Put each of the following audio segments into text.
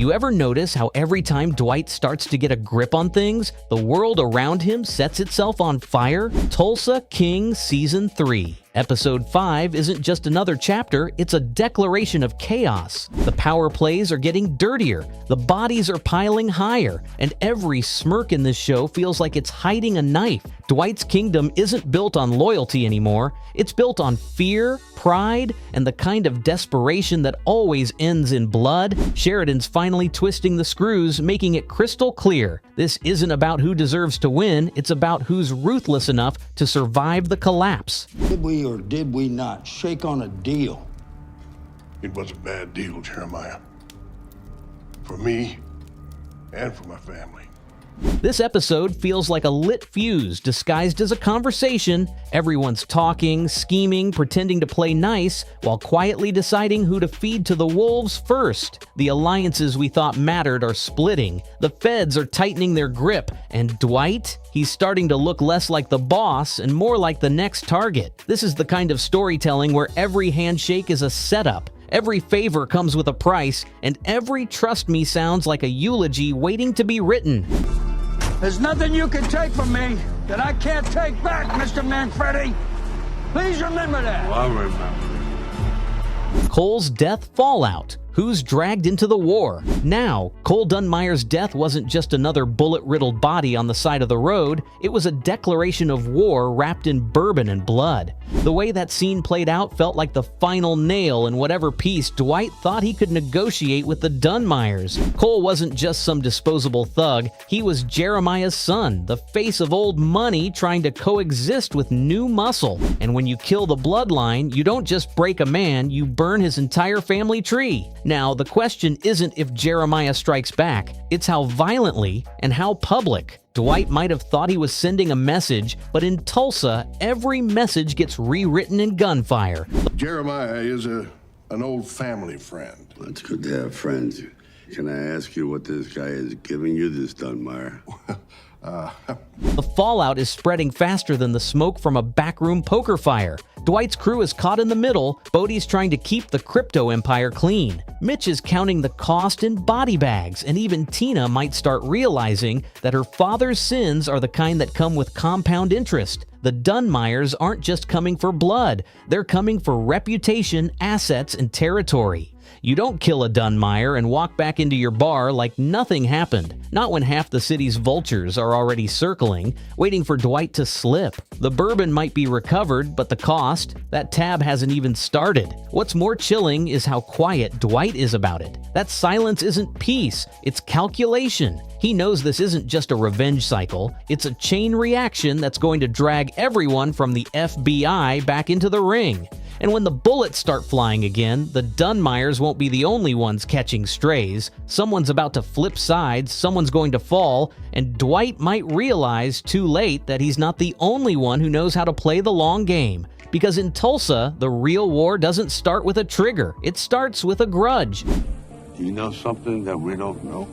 You ever notice how every time Dwight starts to get a grip on things, the world around him sets itself on fire? Tulsa King Season 3. Episode 5 isn't just another chapter, it's a declaration of chaos. The power plays are getting dirtier, the bodies are piling higher, and every smirk in this show feels like it's hiding a knife. Dwight's kingdom isn't built on loyalty anymore, it's built on fear, pride, and the kind of desperation that always ends in blood. Sheridan's finally twisting the screws, making it crystal clear. This isn't about who deserves to win, it's about who's ruthless enough to survive the collapse. Did we or did we not shake on a deal? It was a bad deal, Jeremiah. For me and for my family. This episode feels like a lit fuse disguised as a conversation. Everyone's talking, scheming, pretending to play nice, while quietly deciding who to feed to the wolves first. The alliances we thought mattered are splitting. The feds are tightening their grip. And Dwight? He's starting to look less like the boss and more like the next target. This is the kind of storytelling where every handshake is a setup. Every favor comes with a price, and every trust me sounds like a eulogy waiting to be written. There's nothing you can take from me that I can't take back, Mr. Manfredi. Please remember that. Well, I remember. Cole's death fallout. Who's dragged into the war? Now, Cole Dunmire's death wasn't just another bullet-riddled body on the side of the road, it was a declaration of war wrapped in bourbon and blood. The way that scene played out felt like the final nail in whatever peace Dwight thought he could negotiate with the Dunmyers. Cole wasn't just some disposable thug, he was Jeremiah's son, the face of old money trying to coexist with new muscle. And when you kill the bloodline, you don't just break a man, you burn his entire family tree. Now, the question isn't if Jeremiah strikes back, it's how violently and how public. Dwight might have thought he was sending a message, but in Tulsa, every message gets rewritten in gunfire. Jeremiah is an old family friend. Well, it's good to have friends. Can I ask you what this guy is giving you, this Dunmire? The fallout is spreading faster than the smoke from a backroom poker fire. Dwight's crew is caught in the middle. Bodie's trying to keep the crypto empire clean. Mitch is counting the cost in body bags, and even Tina might start realizing that her father's sins are the kind that come with compound interest. The Dunmyers aren't just coming for blood, they're coming for reputation, assets, and territory. You don't kill a Dunmyer and walk back into your bar like nothing happened. Not when half the city's vultures are already circling, waiting for Dwight to slip. The bourbon might be recovered, but the cost? That tab hasn't even started. What's more chilling is how quiet Dwight is about it. That silence isn't peace, it's calculation. He knows this isn't just a revenge cycle, it's a chain reaction that's going to drag everyone from the FBI back into the ring. And when the bullets start flying again, the Dunmyers won't be the only ones catching strays. Someone's about to flip sides, someone's going to fall, and Dwight might realize too late that he's not the only one who knows how to play the long game. Because in Tulsa, the real war doesn't start with a trigger, it starts with a grudge. Do you know something that we don't know?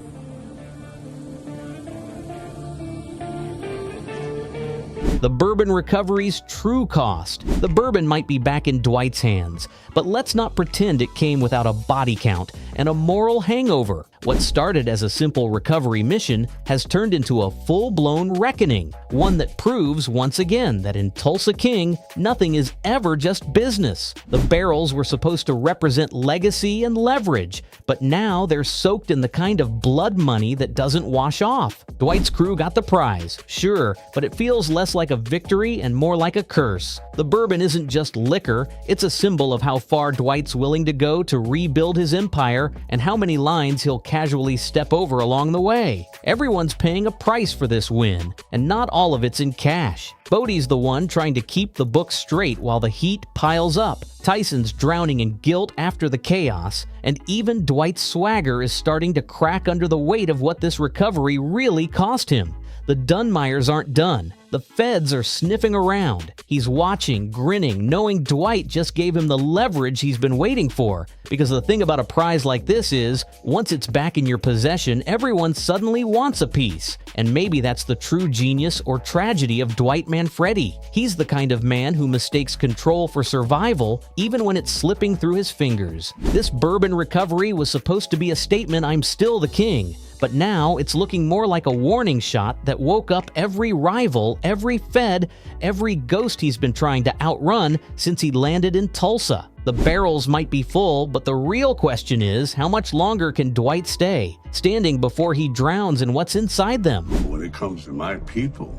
The bourbon recovery's true cost. The bourbon might be back in Dwight's hands, but let's not pretend it came without a body count and a moral hangover. What started as a simple recovery mission has turned into a full-blown reckoning, one that proves once again that in Tulsa King, nothing is ever just business. The barrels were supposed to represent legacy and leverage, but now they're soaked in the kind of blood money that doesn't wash off. Dwight's crew got the prize, sure, but it feels less like a victory and more like a curse. The bourbon isn't just liquor, it's a symbol of how far Dwight's willing to go to rebuild his empire and how many lines he'll casually step over along the way. Everyone's paying a price for this win, and not all of it's in cash. Bodie's the one trying to keep the book straight while the heat piles up. Tyson's drowning in guilt after the chaos, and even Dwight's swagger is starting to crack under the weight of what this recovery really cost him. The Dunmyers aren't done. The feds are sniffing around. He's watching, grinning, knowing Dwight just gave him the leverage he's been waiting for. Because the thing about a prize like this is, once it's back in your possession, everyone suddenly wants a piece. And maybe that's the true genius or tragedy of Dwight Manfredi. He's the kind of man who mistakes control for survival, even when it's slipping through his fingers. This bourbon recovery was supposed to be a statement, "I'm still the king." But now it's looking more like a warning shot that woke up every rival, every fed, every ghost he's been trying to outrun since he landed in Tulsa. The barrels might be full, but the real question is, how much longer can Dwight stay, standing before he drowns in what's inside them? When it comes to my people,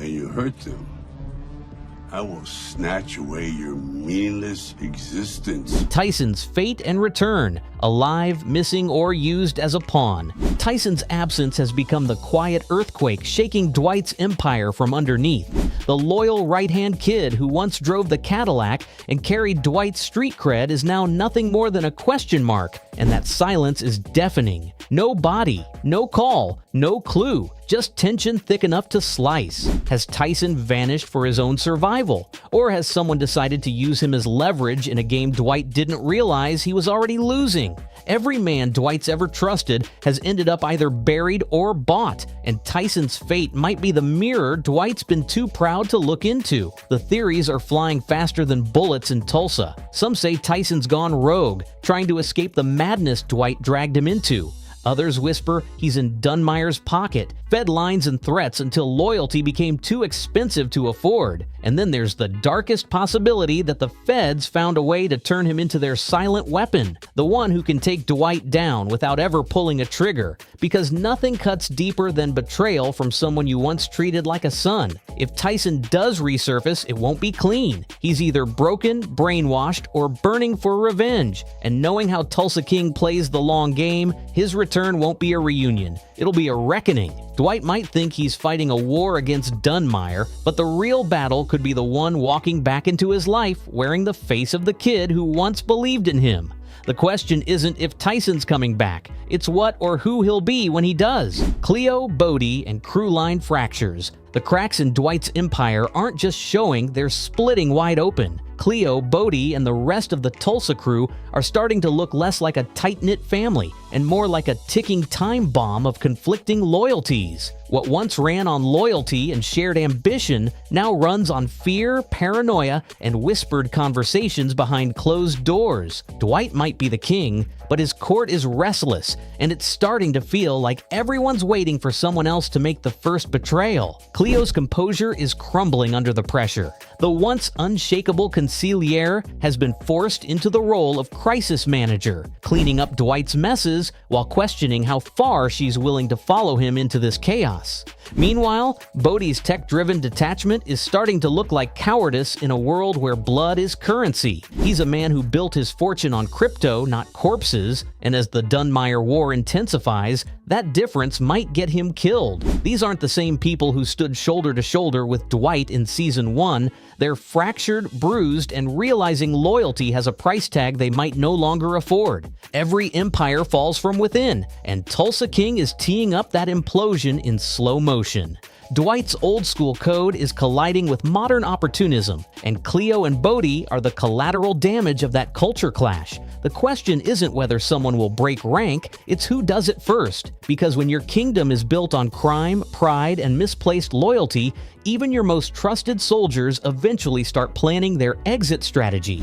and you hurt them, I will snatch away your meaningless existence. Tyson's fate and return, alive, missing, or used as a pawn. Tyson's absence has become the quiet earthquake shaking Dwight's empire from underneath. The loyal right-hand kid who once drove the Cadillac and carried Dwight's street cred is now nothing more than a question mark, and that silence is deafening. No body, no call, no clue, just tension thick enough to slice. Has Tyson vanished for his own survival? Or has someone decided to use him as leverage in a game Dwight didn't realize he was already losing? Every man Dwight's ever trusted has ended up either buried or bought, and Tyson's fate might be the mirror Dwight's been too proud to look into. The theories are flying faster than bullets in Tulsa. Some say Tyson's gone rogue, trying to escape the madness Dwight dragged him into. Others whisper he's in Dunmire's pocket, fed lines and threats until loyalty became too expensive to afford. And then there's the darkest possibility that the feds found a way to turn him into their silent weapon, the one who can take Dwight down without ever pulling a trigger, because nothing cuts deeper than betrayal from someone you once treated like a son. If Tyson does resurface, it won't be clean. He's either broken, brainwashed, or burning for revenge. And knowing how Tulsa King plays the long game, his return won't be a reunion. It'll be a reckoning. Dwight might think he's fighting a war against Dunmire, but the real battle could be the one walking back into his life wearing the face of the kid who once believed in him. The question isn't if Tyson's coming back, it's what or who he'll be when he does. Cleo, Bodie, and crew line fractures. The cracks in Dwight's empire aren't just showing, they're splitting wide open. Cleo, Bodie, and the rest of the Tulsa crew are starting to look less like a tight-knit family and more like a ticking time bomb of conflicting loyalties. What once ran on loyalty and shared ambition now runs on fear, paranoia, and whispered conversations behind closed doors. Dwight might be the king, but his court is restless, and it's starting to feel like everyone's waiting for someone else to make the first betrayal. Cleo's composure is crumbling under the pressure. The once unshakable conciliere has been forced into the role of crisis manager, cleaning up Dwight's messes while questioning how far she's willing to follow him into this chaos. Meanwhile, Bodie's tech-driven detachment is starting to look like cowardice in a world where blood is currency. He's a man who built his fortune on crypto, not corpses, and as the Dunmire war intensifies, that difference might get him killed. These aren't the same people who stood shoulder to shoulder with Dwight in Season 1. They're fractured, bruised, and realizing loyalty has a price tag they might no longer afford. Every empire falls from within, and Tulsa King is teeing up that implosion in slow motion. Dwight's old-school code is colliding with modern opportunism, and Cleo and Bodie are the collateral damage of that culture clash. The question isn't whether someone will break rank, it's who does it first. Because when your kingdom is built on crime, pride, and misplaced loyalty, even your most trusted soldiers eventually start planning their exit strategy.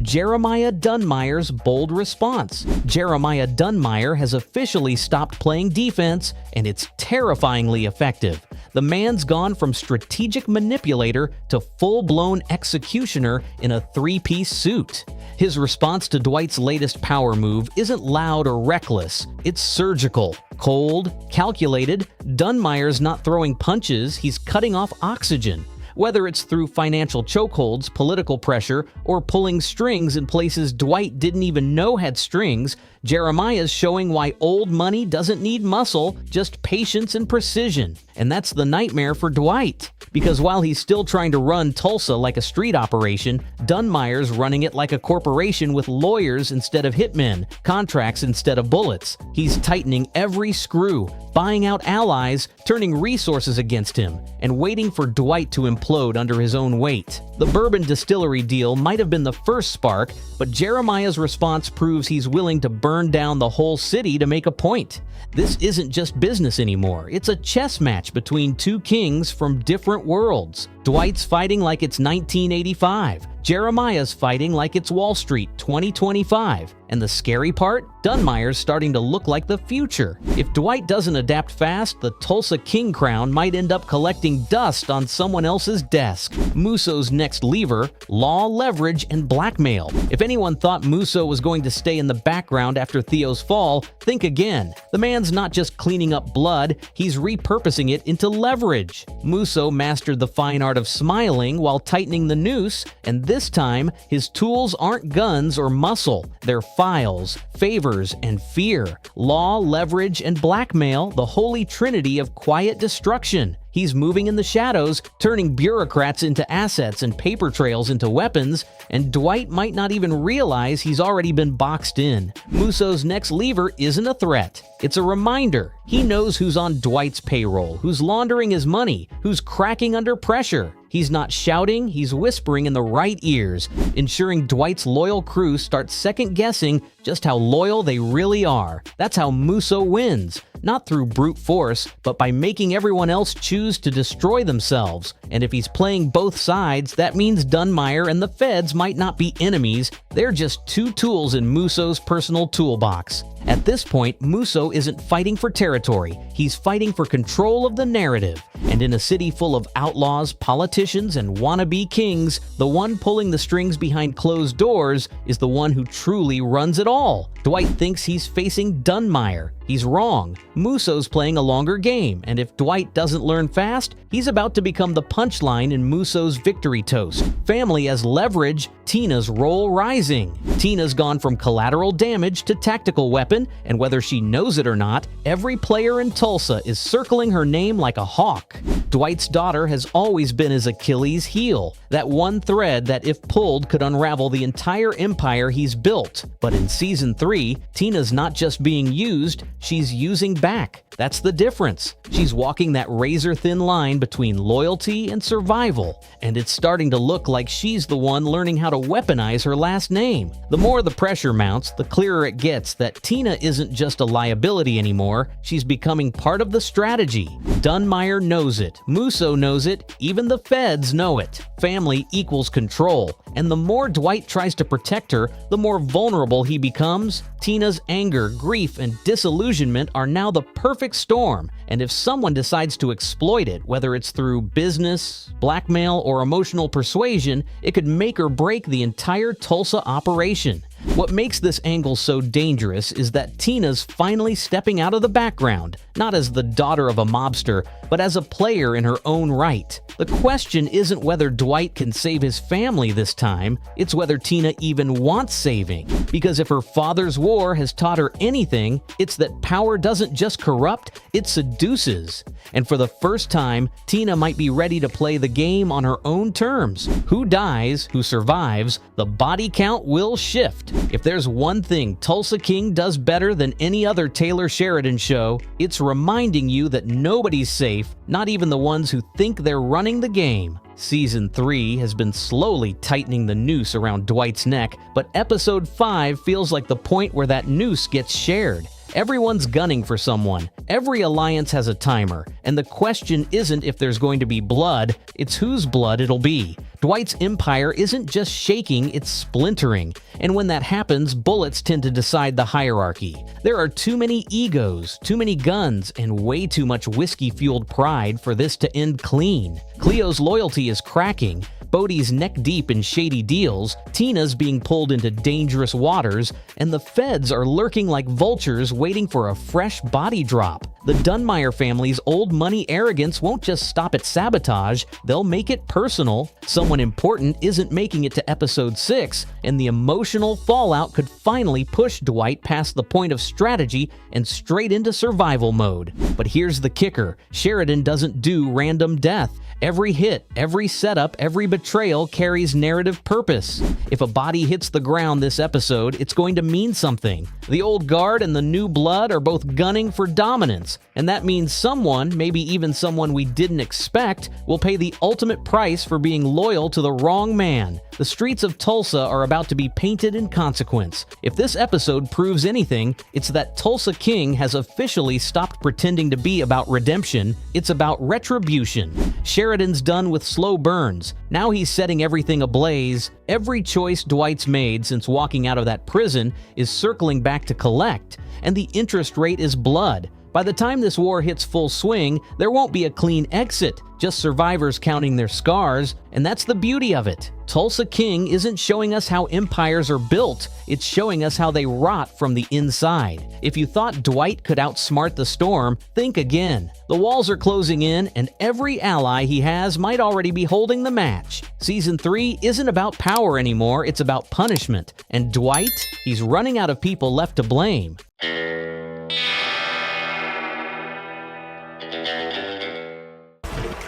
Jeremiah Dunmire's bold response. Jeremiah Dunmyer has officially stopped playing defense, and it's terrifyingly effective. The man's gone from strategic manipulator to full-blown executioner in a three-piece suit. His response to Dwight's latest power move isn't loud or reckless, it's surgical. Cold, calculated, Dunmire's not throwing punches, he's cutting off oxygen. Whether it's through financial chokeholds, political pressure, or pulling strings in places Dwight didn't even know had strings, Jeremiah's showing why old money doesn't need muscle, just patience and precision. and that's the nightmare for Dwight. Because while he's still trying to run Tulsa like a street operation, Dunmyer's running it like a corporation with lawyers instead of hitmen, contracts instead of bullets. He's tightening every screw, buying out allies, turning resources against him, and waiting for Dwight to implode under his own weight. The bourbon distillery deal might have been the first spark, but Jeremiah's response proves he's willing to burn down the whole city to make a point. This isn't just business anymore. It's a chess match between two kings from different worlds. Dwight's fighting like it's 1985. Jeremiah's fighting like it's Wall Street 2025. And the scary part? Dunmyer's starting to look like the future. If Dwight doesn't adapt fast, the Tulsa King crown might end up collecting dust on someone else's desk. Musso's next lever: law, leverage, and blackmail. If anyone thought Musso was going to stay in the background after Theo's fall, think again. The man's not just cleaning up blood, he's repurposing it into leverage. Musso mastered the fine art of smiling while tightening the noose, and this time, his tools aren't guns or muscle. They're files, favors, and fear. Law, leverage, and blackmail, the holy trinity of quiet destruction. He's moving in the shadows, turning bureaucrats into assets and paper trails into weapons, and Dwight might not even realize he's already been boxed in. Musso's next lever isn't a threat. It's a reminder. He knows who's on Dwight's payroll, who's laundering his money, who's cracking under pressure. He's not shouting, he's whispering in the right ears, ensuring Dwight's loyal crew start second-guessing just how loyal they really are. That's how Musso wins. Not through brute force, but by making everyone else choose to destroy themselves. And if he's playing both sides, that means Dunmyer and the feds might not be enemies, they're just two tools in Musso's personal toolbox. At this point, Musso isn't fighting for territory, he's fighting for control of the narrative. And in a city full of outlaws, politicians, and wannabe kings, the one pulling the strings behind closed doors is the one who truly runs it all. Dwight thinks he's facing Dunmyer. He's wrong. Musso's playing a longer game, and if Dwight doesn't learn fast, he's about to become the punchline in Musso's victory toast. Family as leverage, Tina's role rising. Tina's gone from collateral damage to tactical weapon, and whether she knows it or not, every player in Tulsa is circling her name like a hawk. Dwight's daughter has always been his Achilles heel, that one thread that if pulled could unravel the entire empire he's built. But in Season 3, Tina's not just being used, she's using back. That's the difference. She's walking that razor-thin line between loyalty and survival, and it's starting to look like she's the one learning how to weaponize her last name. The more the pressure mounts, the clearer it gets that Tina isn't just a liability anymore, she's becoming part of the strategy. Dunmyer knows it, Musso knows it, even the feds know it. Family equals control, and the more Dwight tries to protect her, the more vulnerable he becomes. Tina's anger, grief, and disillusionment are now the perfect storm, and if someone decides to exploit it, whether it's through business, blackmail, or emotional persuasion, it could make or break the entire Tulsa operation. What makes this angle so dangerous is that Tina's finally stepping out of the background, not as the daughter of a mobster, but as a player in her own right. The question isn't whether Dwight can save his family this time, it's whether Tina even wants saving. Because if her father's war has taught her anything, it's that power doesn't just corrupt, it seduces. And for the first time, Tina might be ready to play the game on her own terms. Who dies, who survives, the body count will shift. If there's one thing Tulsa King does better than any other Taylor Sheridan show, it's reminding you that nobody's safe, not even the ones who think they're running the game. Season 3 has been slowly tightening the noose around Dwight's neck, but Episode 5 feels like the point where that noose gets shared. Everyone's gunning for someone. Every alliance has a timer, and the question isn't if there's going to be blood, it's whose blood it'll be. Dwight's empire isn't just shaking, it's splintering. And when that happens, bullets tend to decide the hierarchy. There are too many egos, too many guns, and way too much whiskey-fueled pride for this to end clean. Cleo's loyalty is cracking. Bodhi's neck-deep in shady deals, Tina's being pulled into dangerous waters, and the feds are lurking like vultures waiting for a fresh body drop. The Dunmyer family's old money arrogance won't just stop at sabotage, they'll make it personal. Someone important isn't making it to episode 6, and the emotional fallout could finally push Dwight past the point of strategy and straight into survival mode. But here's the kicker: Sheridan doesn't do random death. Every hit, every setup, every betrayal carries narrative purpose. If a body hits the ground this episode, it's going to mean something. The old guard and the new blood are both gunning for dominance, and that means someone, maybe even someone we didn't expect, will pay the ultimate price for being loyal to the wrong man. The streets of Tulsa are about to be painted in consequence. If this episode proves anything, it's that Tulsa King has officially stopped pretending to be about redemption. It's about retribution. Sheridan's done with slow burns. Now he's setting everything ablaze. Every choice Dwight's made since walking out of that prison is circling back to collect, and the interest rate is blood. By the time this war hits full swing, there won't be a clean exit, just survivors counting their scars, and that's the beauty of it. Tulsa King isn't showing us how empires are built, it's showing us how they rot from the inside. If you thought Dwight could outsmart the storm, think again. The walls are closing in, and every ally he has might already be holding the match. Season 3 isn't about power anymore, it's about punishment. And Dwight, he's running out of people left to blame.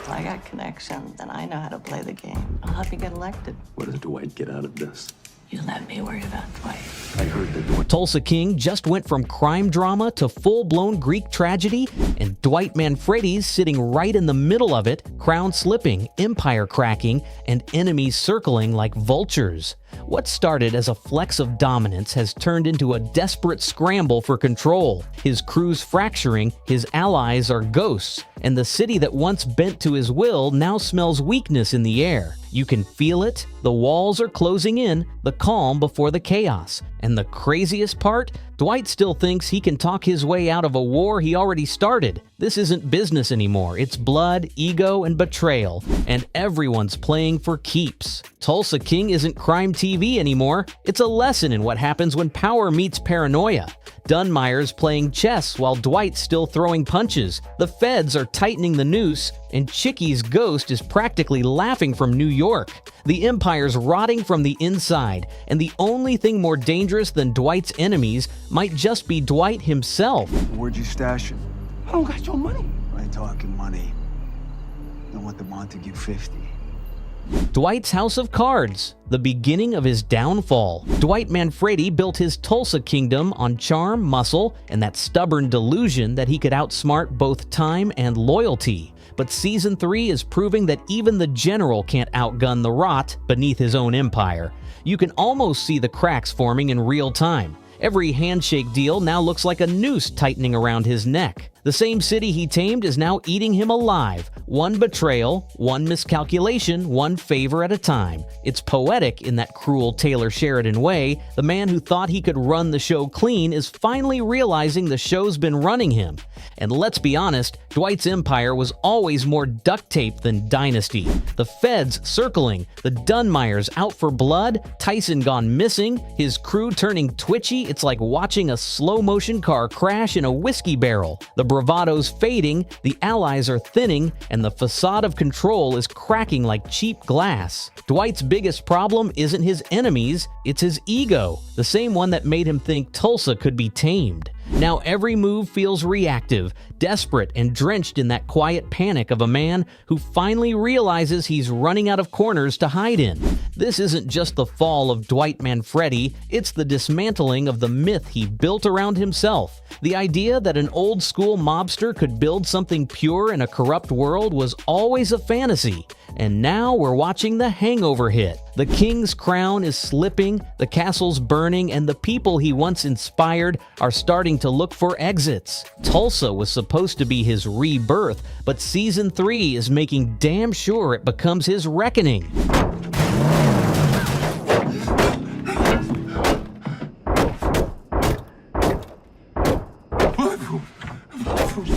I got connections, and I know how to play the game. I'll help you get elected. What does Dwight get out of this? You let me worry about Dwight. I heard that Dwight... Tulsa King just went from crime drama to full-blown Greek tragedy, and Dwight Manfredi's sitting right in the middle of it, crown slipping, empire cracking, and enemies circling like vultures. What started as a flex of dominance has turned into a desperate scramble for control. His crew's fracturing, his allies are ghosts, and the city that once bent to his will now smells weakness in the air. You can feel it, the walls are closing in, the calm before the chaos. And the craziest part? Dwight still thinks he can talk his way out of a war he already started. This isn't business anymore, it's blood, ego, and betrayal, and everyone's playing for keeps. Tulsa King isn't crime TV anymore, it's a lesson in what happens when power meets paranoia. Dunmyer's playing chess while Dwight's still throwing punches. The feds are tightening the noose, and Chicky's ghost is practically laughing from New York. The empire's rotting from the inside, and the only thing more dangerous than Dwight's enemies might just be Dwight himself. Where'd you stash it? I don't got your money. I ain't talking money. I want the Montague 50. Dwight's House of Cards, the beginning of his downfall. Dwight Manfredi built his Tulsa kingdom on charm, muscle, and that stubborn delusion that he could outsmart both time and loyalty. But Season 3 is proving that even the general can't outgun the rot beneath his own empire. You can almost see the cracks forming in real time. Every handshake deal now looks like a noose tightening around his neck. The same city he tamed is now eating him alive. One betrayal, one miscalculation, one favor at a time. It's poetic in that cruel Taylor Sheridan way. The man who thought he could run the show clean is finally realizing the show's been running him. And let's be honest, Dwight's empire was always more duct tape than dynasty. The feds circling, the Dunmyers out for blood, Tyson gone missing, his crew turning twitchy. It's like watching a slow-motion car crash in a whiskey barrel. The bravado's fading, the allies are thinning, and the facade of control is cracking like cheap glass. Dwight's biggest problem isn't his enemies, it's his ego, the same one that made him think Tulsa could be tamed. Now every move feels reactive, desperate, and drenched in that quiet panic of a man who finally realizes he's running out of corners to hide in. This isn't just the fall of Dwight Manfredi, it's the dismantling of the myth he built around himself. The idea that an old-school mobster could build something pure in a corrupt world was always a fantasy. And now we're watching the hangover hit. The king's crown is slipping, the castle's burning, and the people he once inspired are starting to look for exits. Tulsa was supposed to be his rebirth, but Season 3 is making damn sure it becomes his reckoning.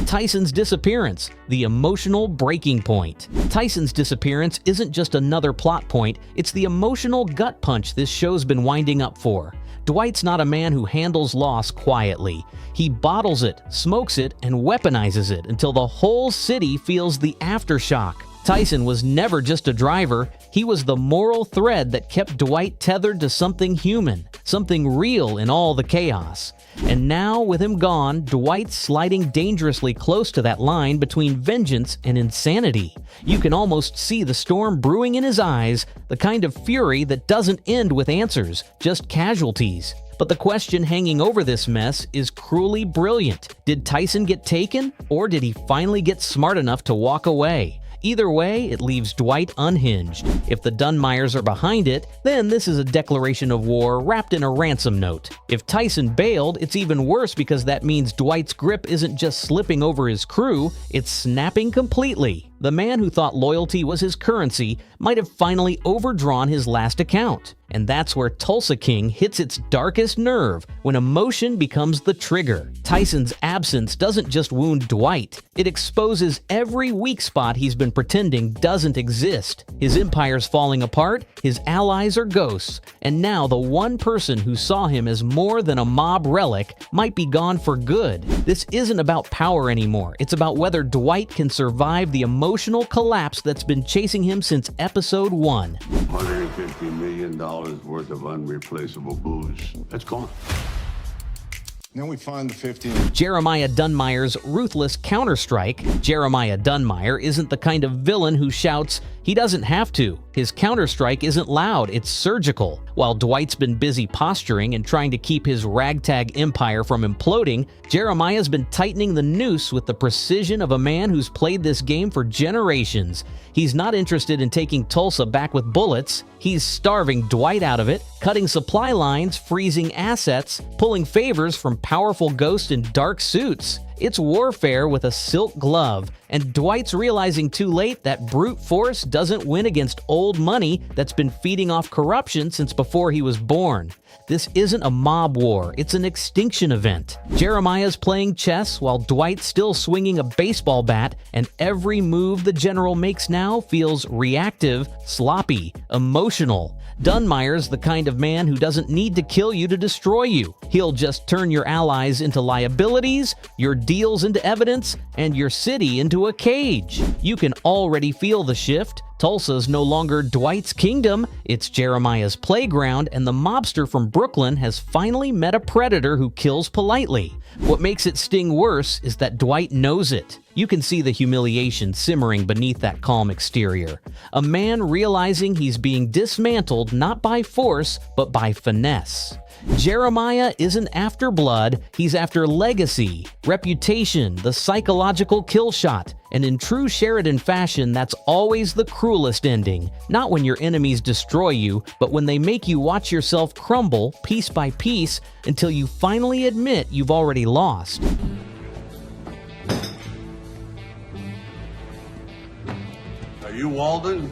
Tyson's disappearance, the emotional breaking point. Tyson's disappearance isn't just another plot point, it's the emotional gut punch this show's been winding up for. Dwight's not a man who handles loss quietly. He bottles it, smokes it, and weaponizes it until the whole city feels the aftershock. Tyson was never just a driver, he was the moral thread that kept Dwight tethered to something human, something real in all the chaos. And now, with him gone, Dwight's sliding dangerously close to that line between vengeance and insanity. You can almost see the storm brewing in his eyes, the kind of fury that doesn't end with answers, just casualties. But the question hanging over this mess is cruelly brilliant. Did Tyson get taken, or did he finally get smart enough to walk away? Either way, it leaves Dwight unhinged. If the Dunmyers are behind it, then this is a declaration of war wrapped in a ransom note. If Tyson bailed, it's even worse because that means Dwight's grip isn't just slipping over his crew, it's snapping completely. The man who thought loyalty was his currency might have finally overdrawn his last account. And that's where Tulsa King hits its darkest nerve, when emotion becomes the trigger. Tyson's absence doesn't just wound Dwight, it exposes every weak spot he's been pretending doesn't exist. His empire's falling apart, his allies are ghosts, and now the one person who saw him as more than a mob relic might be gone for good. This isn't about power anymore, it's about whether Dwight can survive the emotional collapse that's been chasing him since episode 1. $150 million worth of unreplaceable booze. That's gone. Then we find the 15. Jeremiah Dunmyer's ruthless counterstrike. Jeremiah Dunmyer isn't the kind of villain who shouts, he doesn't have to. His counterstrike isn't loud, it's surgical. While Dwight's been busy posturing and trying to keep his ragtag empire from imploding, Jeremiah's been tightening the noose with the precision of a man who's played this game for generations. He's not interested in taking Tulsa back with bullets. He's starving Dwight out of it, cutting supply lines, freezing assets, pulling favors from powerful ghosts in dark suits. It's warfare with a silk glove, and Dwight's realizing too late that brute force doesn't win against old money that's been feeding off corruption since before he was born. This isn't a mob war, it's an extinction event. Jeremiah's playing chess while Dwight's still swinging a baseball bat, and every move the general makes now feels reactive, sloppy, emotional. Dunmire's the kind of man who doesn't need to kill you to destroy you. He'll just turn your allies into liabilities, your deals into evidence, and your city into a cage. You can already feel the shift. Tulsa's no longer Dwight's kingdom, it's Jeremiah's playground, and the mobster from Brooklyn has finally met a predator who kills politely. What makes it sting worse is that Dwight knows it. You can see the humiliation simmering beneath that calm exterior. A man realizing he's being dismantled not by force, but by finesse. Jeremiah isn't after blood, he's after legacy, reputation, the psychological kill shot. And in true Sheridan fashion, that's always the cruelest ending. Not when your enemies destroy you, but when they make you watch yourself crumble piece by piece until you finally admit you've already lost. Are you Walden?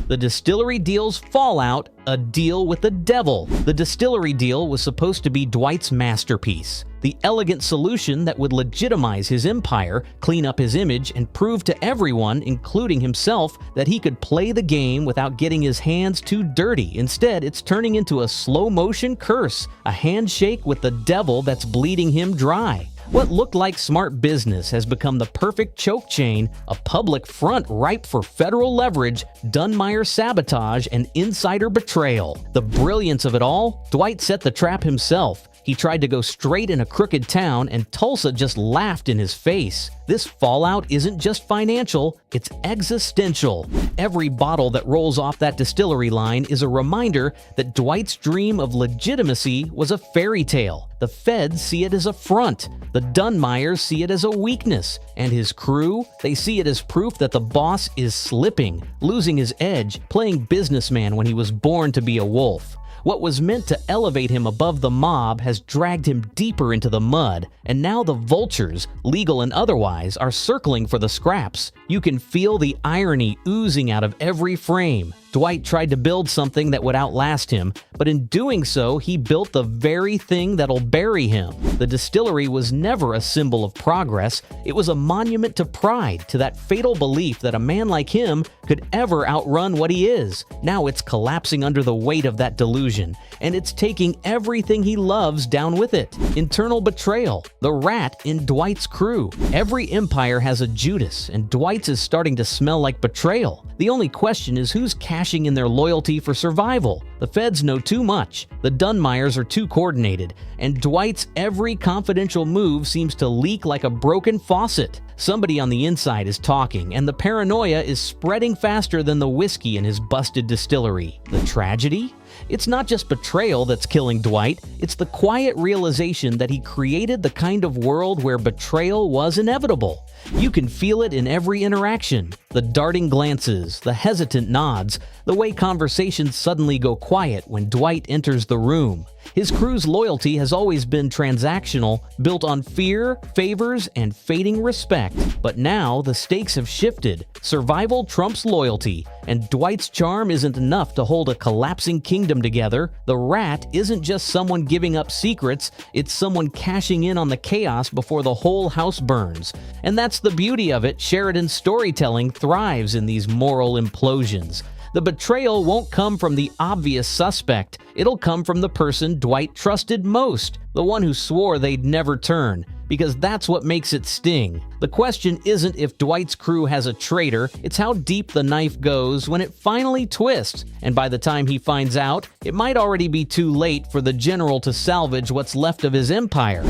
The Distillery deal's fallout, a deal with the devil. The Distillery deal was supposed to be Dwight's masterpiece, the elegant solution that would legitimize his empire, clean up his image, and prove to everyone, including himself, that he could play the game without getting his hands too dirty. Instead, it's turning into a slow-motion curse, a handshake with the devil that's bleeding him dry. What looked like smart business has become the perfect choke chain, a public front ripe for federal leverage, Dunmire sabotage, and insider betrayal. The brilliance of it all? Dwight set the trap himself. He tried to go straight in a crooked town, and Tulsa just laughed in his face. This fallout isn't just financial, it's existential. Every bottle that rolls off that distillery line is a reminder that Dwight's dream of legitimacy was a fairy tale. The feds see it as a front, the Dunmyers see it as a weakness, and his crew, they see it as proof that the boss is slipping, losing his edge, playing businessman when he was born to be a wolf. What was meant to elevate him above the mob has dragged him deeper into the mud, and now the vultures, legal and otherwise, are circling for the scraps. You can feel the irony oozing out of every frame. Dwight tried to build something that would outlast him, but in doing so, he built the very thing that'll bury him. The distillery was never a symbol of progress. It was a monument to pride, to that fatal belief that a man like him could ever outrun what he is. Now it's collapsing under the weight of that delusion, and it's taking everything he loves down with it. Internal betrayal, the rat in Dwight's crew. Every empire has a Judas, and Dwight's is starting to smell like betrayal. The only question is who's cashing in their loyalty for survival. The feds know too much, the Dunmyers are too coordinated, and Dwight's every confidential move seems to leak like a broken faucet. Somebody on the inside is talking, and the paranoia is spreading faster than the whiskey in his busted distillery. The tragedy? It's not just betrayal that's killing Dwight, it's the quiet realization that he created the kind of world where betrayal was inevitable. You can feel it in every interaction. The darting glances, the hesitant nods, the way conversations suddenly go quiet when Dwight enters the room. His crew's loyalty has always been transactional, built on fear, favors, and fading respect. But now the stakes have shifted. Survival trumps loyalty, and Dwight's charm isn't enough to hold a collapsing kingdom together. The rat isn't just someone giving up secrets, it's someone cashing in on the chaos before the whole house burns. And that's the beauty of it. Sheridan's storytelling thrives in these moral implosions. The betrayal won't come from the obvious suspect. It'll come from the person Dwight trusted most, the one who swore they'd never turn, because that's what makes it sting. The question isn't if Dwight's crew has a traitor, it's how deep the knife goes when it finally twists. And by the time he finds out, it might already be too late for the general to salvage what's left of his empire.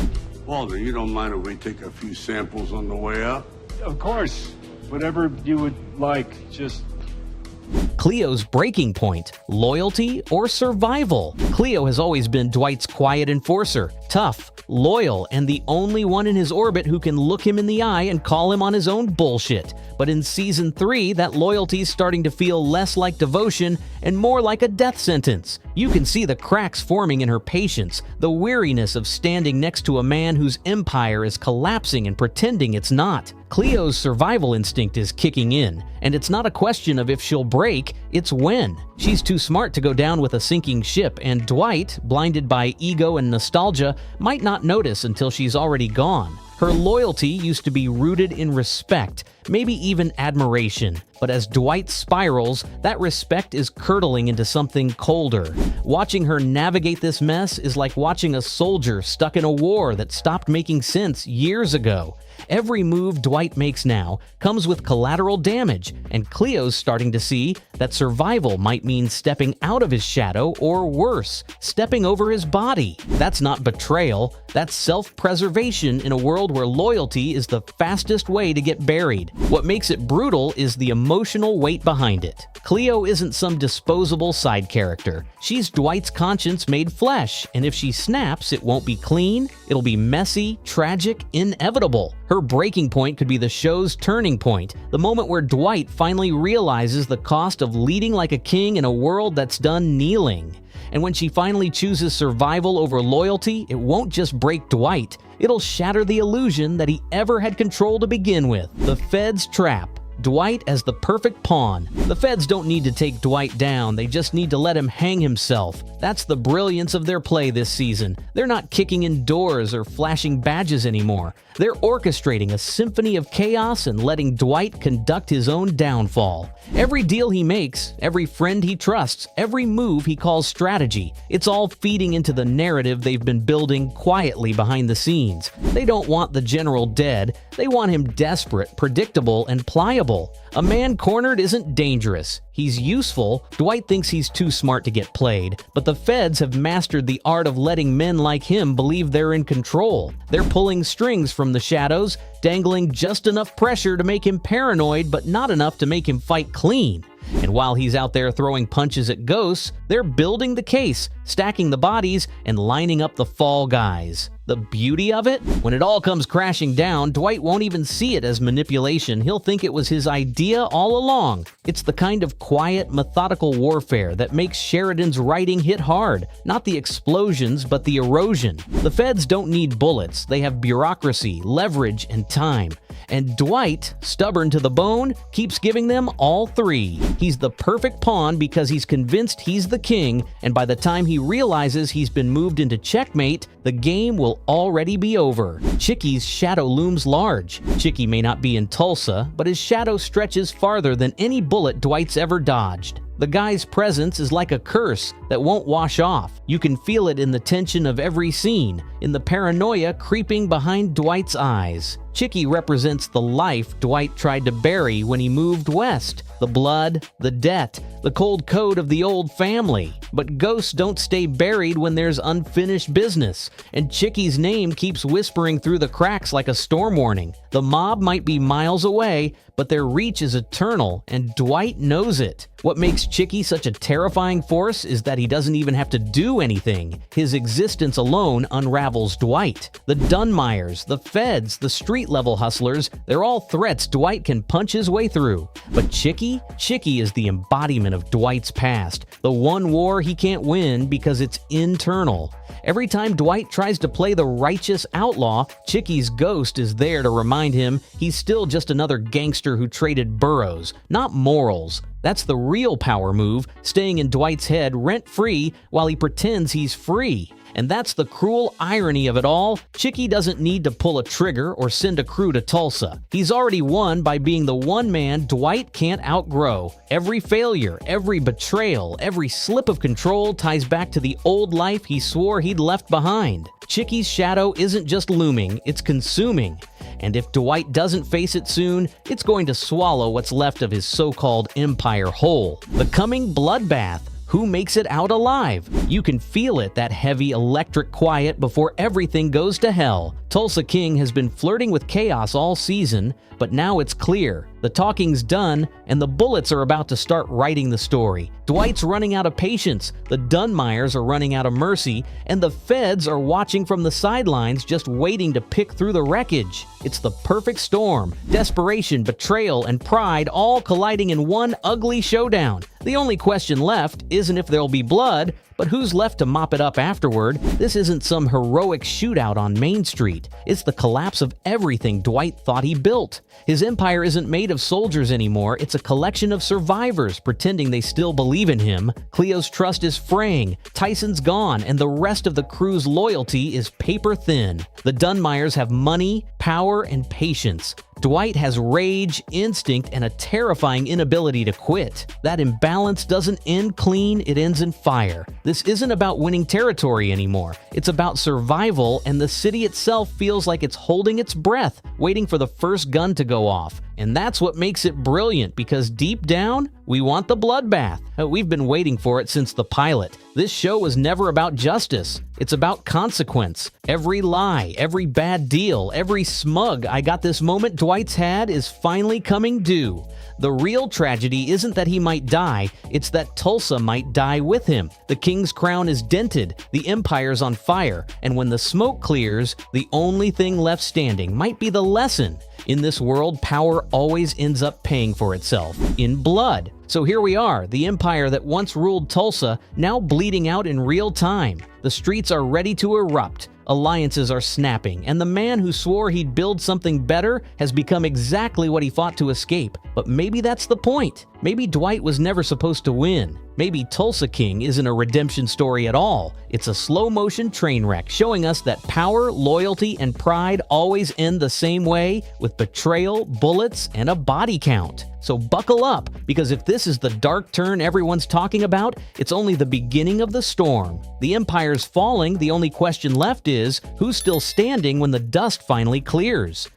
Walter, you don't mind if we take a few samples on the way out? Of course. Whatever you would like, just... Cleo's breaking point, loyalty or survival? Cleo has always been Dwight's quiet enforcer, tough, loyal, and the only one in his orbit who can look him in the eye and call him on his own bullshit. But in Season 3, that loyalty's starting to feel less like devotion and more like a death sentence. You can see the cracks forming in her patience, the weariness of standing next to a man whose empire is collapsing and pretending it's not. Cleo's survival instinct is kicking in, and it's not a question of if she'll break, it's when. She's too smart to go down with a sinking ship, and Dwight, blinded by ego and nostalgia, might not notice until she's already gone. Her loyalty used to be rooted in respect, maybe even admiration. But as Dwight spirals, that respect is curdling into something colder. Watching her navigate this mess is like watching a soldier stuck in a war that stopped making sense years ago. Every move Dwight makes now comes with collateral damage, and Cleo's starting to see that survival might mean stepping out of his shadow, or worse, stepping over his body. That's not betrayal, that's self-preservation in a world where loyalty is the fastest way to get buried. What makes it brutal is the emotional weight behind it. Cleo isn't some disposable side character. She's Dwight's conscience made flesh, and if she snaps, it won't be clean, it'll be messy, tragic, inevitable. Her breaking point could be the show's turning point, the moment where Dwight finally realizes the cost of leading like a king in a world that's done kneeling. And when she finally chooses survival over loyalty, it won't just break Dwight, it'll shatter the illusion that he ever had control to begin with. The Feds' trap. Dwight as the perfect pawn. The feds don't need to take Dwight down, they just need to let him hang himself. That's the brilliance of their play this season. They're not kicking in doors or flashing badges anymore. They're orchestrating a symphony of chaos and letting Dwight conduct his own downfall. Every deal he makes, every friend he trusts, every move he calls strategy, it's all feeding into the narrative they've been building quietly behind the scenes. They don't want the general dead, they want him desperate, predictable, and pliable. A man cornered isn't dangerous. He's useful. Dwight thinks he's too smart to get played, but the feds have mastered the art of letting men like him believe they're in control. They're pulling strings from the shadows, dangling just enough pressure to make him paranoid, but not enough to make him fight clean. And while he's out there throwing punches at ghosts, they're building the case, stacking the bodies, and lining up the fall guys. The beauty of it? When it all comes crashing down, Dwight won't even see it as manipulation. He'll think it was his idea all along. It's the kind of quiet, methodical warfare that makes Sheridan's writing hit hard. Not the explosions, but the erosion. The feds don't need bullets. They have bureaucracy, leverage, and time. And Dwight, stubborn to the bone, keeps giving them all three. He's the perfect pawn because he's convinced he's the king, and by the time he realizes he's been moved into checkmate, the game will already be over. Chicky's shadow looms large. Chicky may not be in Tulsa, but his shadow stretches farther than any bullet Dwight's ever dodged. The guy's presence is like a curse that won't wash off. You can feel it in the tension of every scene, in the paranoia creeping behind Dwight's eyes. Chicky represents the life Dwight tried to bury when he moved west. The blood, the debt, the cold code of the old family. But ghosts don't stay buried when there's unfinished business, and Chicky's name keeps whispering through the cracks like a storm warning. The mob might be miles away, but their reach is eternal, and Dwight knows it. What makes Chicky such a terrifying force is that he doesn't even have to do anything. His existence alone unravels Dwight. The Dunmyers, the feds, the street-level hustlers, they're all threats Dwight can punch his way through. But Chicky is the embodiment of Dwight's past, the one war he can't win because it's internal. Every time Dwight tries to play the righteous outlaw, Chicky's ghost is there to remind him he's still just another gangster who traded burros, not morals. That's the real power move, staying in Dwight's head rent-free while he pretends he's free. And that's the cruel irony of it all. Chicky doesn't need to pull a trigger or send a crew to Tulsa. He's already won by being the one man Dwight can't outgrow. Every failure, every betrayal, every slip of control ties back to the old life he swore he'd left behind. Chicky's shadow isn't just looming, it's consuming. And if Dwight doesn't face it soon, it's going to swallow what's left of his so-called empire whole. The coming bloodbath. Who makes it out alive? You can feel it, that heavy electric quiet before everything goes to hell. Tulsa King has been flirting with chaos all season, but now it's clear. The talking's done, and the bullets are about to start writing the story. Dwight's running out of patience, the Dunmyers are running out of mercy, and the feds are watching from the sidelines just waiting to pick through the wreckage. It's the perfect storm. Desperation, betrayal, and pride all colliding in one ugly showdown. The only question left isn't if there'll be blood, but who's left to mop it up afterward? This isn't some heroic shootout on Main Street. It's the collapse of everything Dwight thought he built. His empire isn't made of soldiers anymore. It's a collection of survivors pretending they still believe in him. Cleo's trust is fraying. Tyson's gone, and the rest of the crew's loyalty is paper thin. The Dunmyers have money, power, and patience. Dwight has rage, instinct, and a terrifying inability to quit. That imbalance doesn't end clean, it ends in fire. This isn't about winning territory anymore. It's about survival, and the city itself feels like it's holding its breath, waiting for the first gun to go off. And that's what makes it brilliant, because deep down, we want the bloodbath. We've been waiting for it since the pilot. This show was never about justice. It's about consequence. Every lie, every bad deal, every smug "I got this moment" Dwight's had is finally coming due. The real tragedy isn't that he might die, it's that Tulsa might die with him. The king's crown is dented, the empire's on fire, and when the smoke clears, the only thing left standing might be the lesson. In this world, power always ends up paying for itself, in blood. So here we are, the empire that once ruled Tulsa, now bleeding out in real time. The streets are ready to erupt. Alliances are snapping, and the man who swore he'd build something better has become exactly what he fought to escape. But maybe that's the point. Maybe Dwight was never supposed to win. Maybe Tulsa King isn't a redemption story at all. It's a slow-motion train wreck showing us that power, loyalty, and pride always end the same way, with betrayal, bullets, and a body count. So buckle up, because if this is the dark turn everyone's talking about, it's only the beginning of the storm. The empire's falling, the only question left is, who's still standing when the dust finally clears?